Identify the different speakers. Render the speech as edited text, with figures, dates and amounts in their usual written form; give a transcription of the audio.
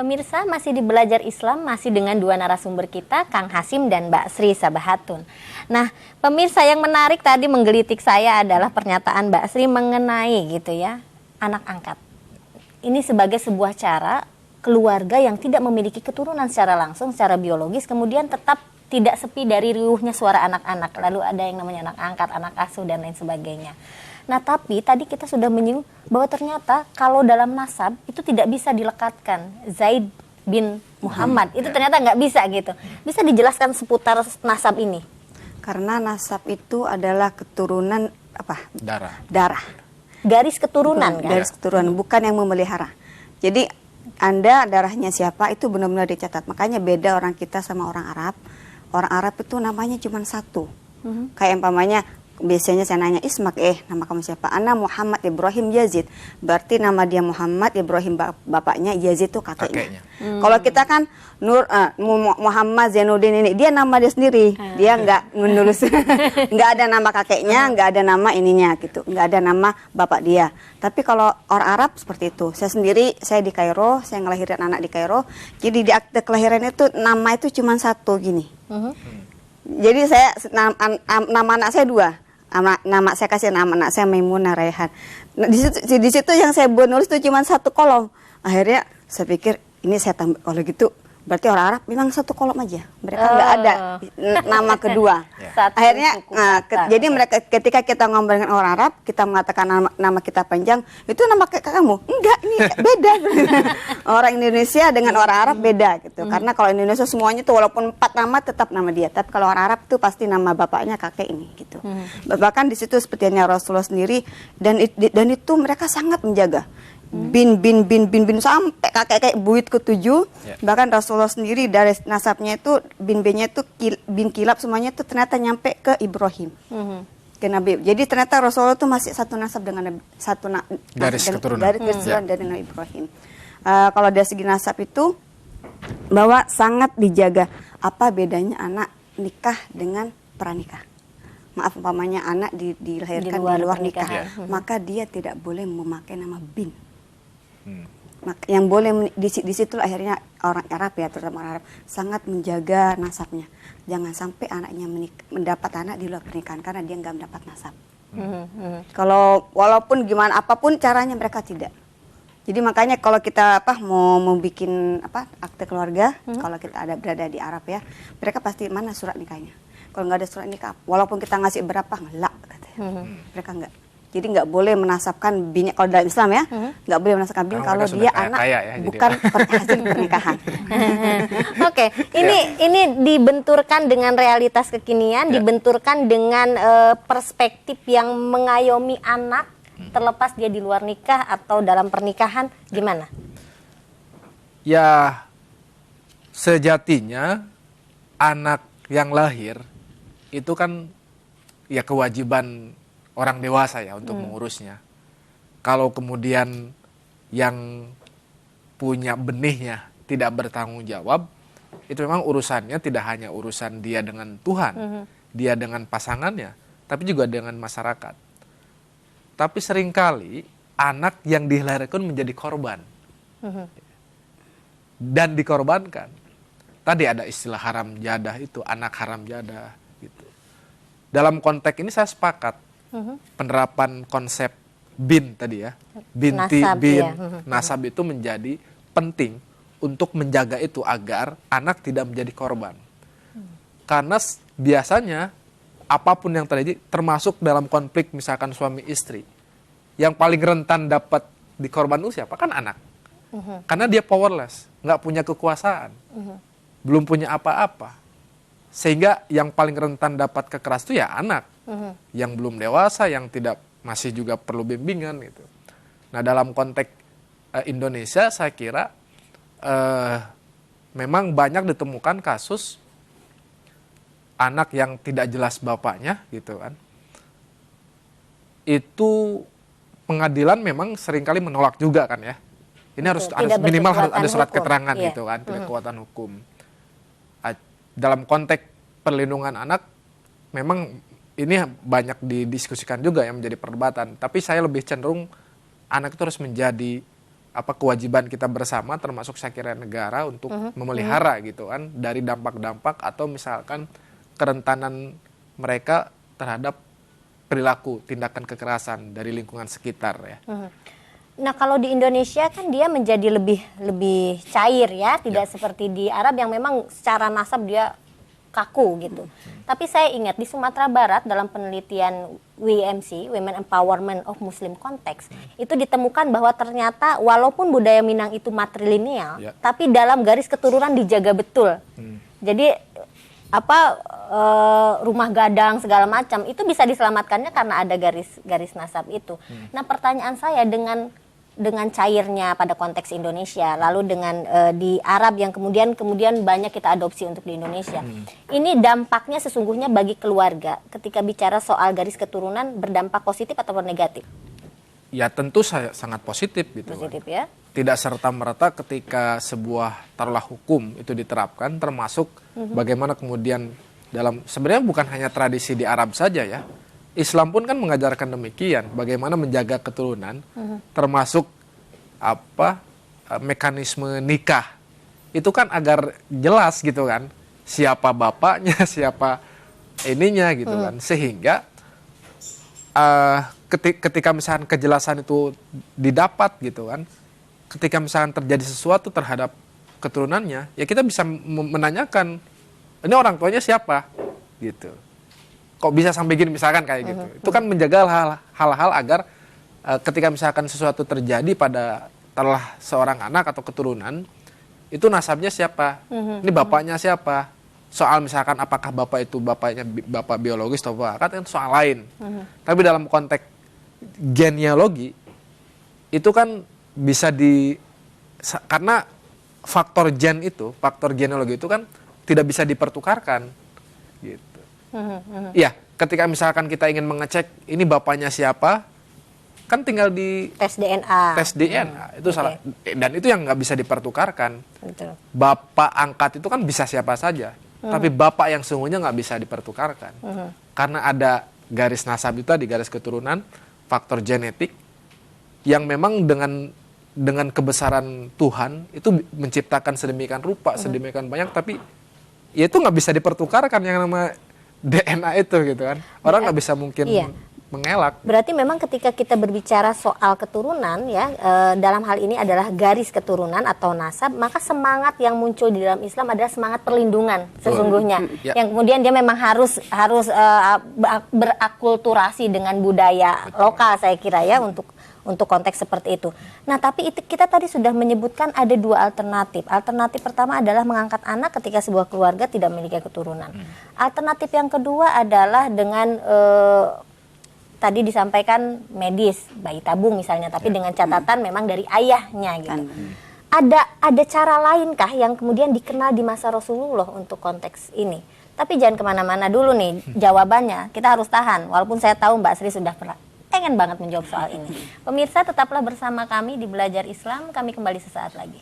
Speaker 1: Pemirsa, masih di Belajar Islam, masih dengan dua narasumber kita, Kang Hasim dan Mbak Sri Sabahatun. Nah, pemirsa, yang menarik tadi menggelitik saya adalah pernyataan Mbak Sri mengenai gitu ya, anak angkat. Ini sebagai sebuah cara keluarga yang tidak memiliki keturunan secara langsung, secara biologis, kemudian tetap tidak sepi dari riuhnya suara anak-anak. Lalu ada yang namanya anak angkat, anak asuh, dan lain sebagainya. Nah, tapi tadi kita sudah menyinggung bahwa ternyata kalau dalam nasab itu tidak bisa dilekatkan Zaid bin Muhammad. Itu ternyata nggak bisa gitu. Bisa dijelaskan seputar nasab ini?
Speaker 2: Karena nasab itu adalah keturunan apa? Darah.
Speaker 1: Garis keturunan kan?
Speaker 2: Garis keturunan, bukan yang memelihara. Jadi Anda darahnya siapa itu benar-benar dicatat. Makanya beda orang kita sama orang Arab. Orang Arab itu namanya cuma satu. Kayak umpamanya biasanya saya nanya, Ismak, nama kamu siapa? Ana Muhammad Ibrahim Yazid. Berarti nama dia Muhammad Ibrahim, bapaknya, Yazid itu kakeknya. Kalau kita kan Muhammad Zainuddin, ini dia nama dia sendiri. Dia nggak menulis, nggak ada nama kakeknya, nggak ada nama ininya gitu, nggak ada nama bapak dia. Tapi kalau orang Arab seperti itu. Saya sendiri, saya di Kairo, saya ngelahirin anak di Kairo. Jadi di akte kelahiran itu nama itu cuma satu gini. Jadi saya nama anak saya dua. Nama saya kasih nama anak saya Maimunah Raihan. Nah, di situ yang saya buat nulis itu cuma satu kolom. Akhirnya saya pikir ini saya tambah, kalau gitu berarti orang Arab memang satu kolom aja. Mereka nggak ada nama kedua. Akhirnya jadi mereka ketika kita ngomong dengan orang Arab, kita mengatakan nama kita panjang, itu nama kamu. Enggak, ini beda. Orang Indonesia dengan orang Arab beda gitu. Karena kalau Indonesia semuanya tuh walaupun 4 nama tetap nama dia, tapi kalau orang Arab tuh pasti nama bapaknya kakek ini gitu. Bahkan di situ sepertinya Rasulullah sendiri dan itu mereka sangat menjaga. Bin sampai kakek buyut ke-7. Bahkan Rasulullah sendiri dari nasabnya itu bin-binnya itu bin Kilab semuanya itu ternyata nyampe ke Ibrahim. Ke Nabi. Jadi ternyata Rasulullah itu masih satu nasab dengan garis keturunan dari Nabi Ibrahim. Kalau dari segi nasab itu bahwa sangat dijaga. Apa bedanya anak nikah dengan pranikah? Maaf, umpamanya anak dilahirkan di luar nikah, maka dia tidak boleh memakai nama bin. Yang boleh di situ akhirnya orang Arab ya, terutama orang Arab sangat menjaga nasabnya. Jangan sampai anaknya mendapat anak di luar pernikahan karena dia nggak mendapat nasab. Kalau walaupun gimana apapun caranya mereka tidak. Jadi makanya kalau kita mau bikin akte keluarga, kalau kita berada di Arab ya, mereka pasti mana surat nikahnya. Kalau nggak ada surat nikah, walaupun kita ngasih berapa ngelak katanya. Mereka nggak. Jadi nggak boleh menasabkan binnya, kalau dalam Islam ya, nggak boleh menasabkan bin kalau dia anak bukan hasil pernikahan.
Speaker 1: Oke, ini dibenturkan dengan realitas kekinian, dibenturkan dengan perspektif yang mengayomi anak, terlepas dia di luar nikah atau dalam pernikahan, gimana?
Speaker 3: Ya, sejatinya anak yang lahir itu kan ya kewajiban orang dewasa ya untuk mengurusnya. Kalau kemudian yang punya benihnya tidak bertanggung jawab, itu memang urusannya tidak hanya urusan dia dengan Tuhan, dia dengan pasangannya, tapi juga dengan masyarakat. Tapi seringkali anak yang dilahirkan menjadi korban dan dikorbankan. Tadi ada istilah haram jadah itu, anak haram jadah gitu. Dalam konteks ini saya sepakat. Penerapan konsep bin tadi ya, binti nasab, bin nasab itu menjadi penting untuk menjaga itu agar anak tidak menjadi korban. Karena biasanya apapun yang terjadi, termasuk dalam konflik misalkan suami istri, yang paling rentan dapat dikorban siapa? Kan anak. Karena dia powerless, nggak punya kekuasaan, belum punya apa-apa. Sehingga yang paling rentan dapat kekerasan itu ya anak. Yang belum dewasa, yang tidak masih juga perlu bimbingan gitu. Nah, dalam konteks Indonesia saya kira memang banyak ditemukan kasus anak yang tidak jelas bapaknya gitu kan. Itu pengadilan memang seringkali menolak juga kan ya. Ini harus minimal harus ada surat keterangan gitu kan, tidak kekuatan hukum. Dalam konteks perlindungan anak memang ini banyak didiskusikan juga yang menjadi perdebatan. Tapi saya lebih cenderung anak itu harus menjadi kewajiban kita bersama, termasuk saya kira negara untuk memelihara gitu kan dari dampak-dampak atau misalkan kerentanan mereka terhadap perilaku tindakan kekerasan dari lingkungan sekitar ya.
Speaker 1: Nah, kalau di Indonesia kan dia menjadi lebih cair ya, tidak seperti di Arab yang memang secara nasab dia kaku gitu. Tapi saya ingat di Sumatera Barat dalam penelitian WMC, Women Empowerment of Muslim Context, itu ditemukan bahwa ternyata walaupun budaya Minang itu matrilineal, tapi dalam garis keturunan dijaga betul. Jadi rumah gadang segala macam itu bisa diselamatkannya karena ada garis nasab itu. Nah, pertanyaan saya dengan cairnya pada konteks Indonesia, lalu dengan di Arab yang kemudian banyak kita adopsi untuk di Indonesia. Ini dampaknya sesungguhnya bagi keluarga ketika bicara soal garis keturunan berdampak positif atau negatif?
Speaker 3: Ya tentu sangat positif gitu.
Speaker 1: Positif ya.
Speaker 3: Tidak serta-merta ketika sebuah taruhlah hukum itu diterapkan, termasuk bagaimana kemudian sebenarnya bukan hanya tradisi di Arab saja ya. Islam pun kan mengajarkan demikian, bagaimana menjaga keturunan, termasuk mekanisme nikah. Itu kan agar jelas gitu kan, siapa bapaknya, siapa ininya gitu kan. Sehingga ketika misalkan kejelasan itu didapat gitu kan, ketika misalkan terjadi sesuatu terhadap keturunannya, ya kita bisa menanyakan, ini orang tuanya siapa gitu. Kok bisa sampai gini misalkan kayak gitu. Itu kan menjaga hal-hal agar ketika misalkan sesuatu terjadi pada seorang anak atau keturunan, itu nasabnya siapa? Ini bapaknya siapa? Soal misalkan apakah bapak itu bapak biologis atau bapak, kan soal lain. Tapi dalam konteks genealogi itu kan bisa karena faktor genealogi itu kan tidak bisa dipertukarkan gitu. Iya, ketika misalkan kita ingin mengecek ini bapaknya siapa, kan tinggal di
Speaker 1: tes DNA.
Speaker 3: Itu salah, dan itu yang nggak bisa dipertukarkan.
Speaker 1: Betul.
Speaker 3: Bapak angkat itu kan bisa siapa saja, tapi bapak yang sesungguhnya nggak bisa dipertukarkan, karena ada garis nasab itu tadi, garis keturunan, faktor genetik yang memang dengan kebesaran Tuhan itu menciptakan sedemikian rupa, sedemikian banyak, tapi ya itu nggak bisa dipertukarkan yang nama DNA itu gitu kan. Orang nggak bisa mungkin mengelak.
Speaker 1: Berarti memang ketika kita berbicara soal keturunan ya, dalam hal ini adalah garis keturunan atau nasab, maka semangat yang muncul di dalam Islam adalah semangat perlindungan sesungguhnya. Yang kemudian dia memang harus berakulturasi dengan budaya lokal, saya kira ya, untuk konteks seperti itu. Nah, tapi kita tadi sudah menyebutkan ada dua alternatif. Alternatif pertama adalah mengangkat anak ketika sebuah keluarga tidak memiliki keturunan. Alternatif yang kedua adalah dengan tadi disampaikan medis, bayi tabung misalnya, tapi dengan catatan memang dari ayahnya gitu. Ada cara lainkah yang kemudian dikenal di masa Rasulullah untuk konteks ini? Tapi jangan kemana-mana dulu nih jawabannya. Kita harus tahan, walaupun saya tahu Mbak Sri sudah pengen banget menjawab soal ini. Pemirsa, tetaplah bersama kami di Belajar Islam. Kami kembali sesaat lagi.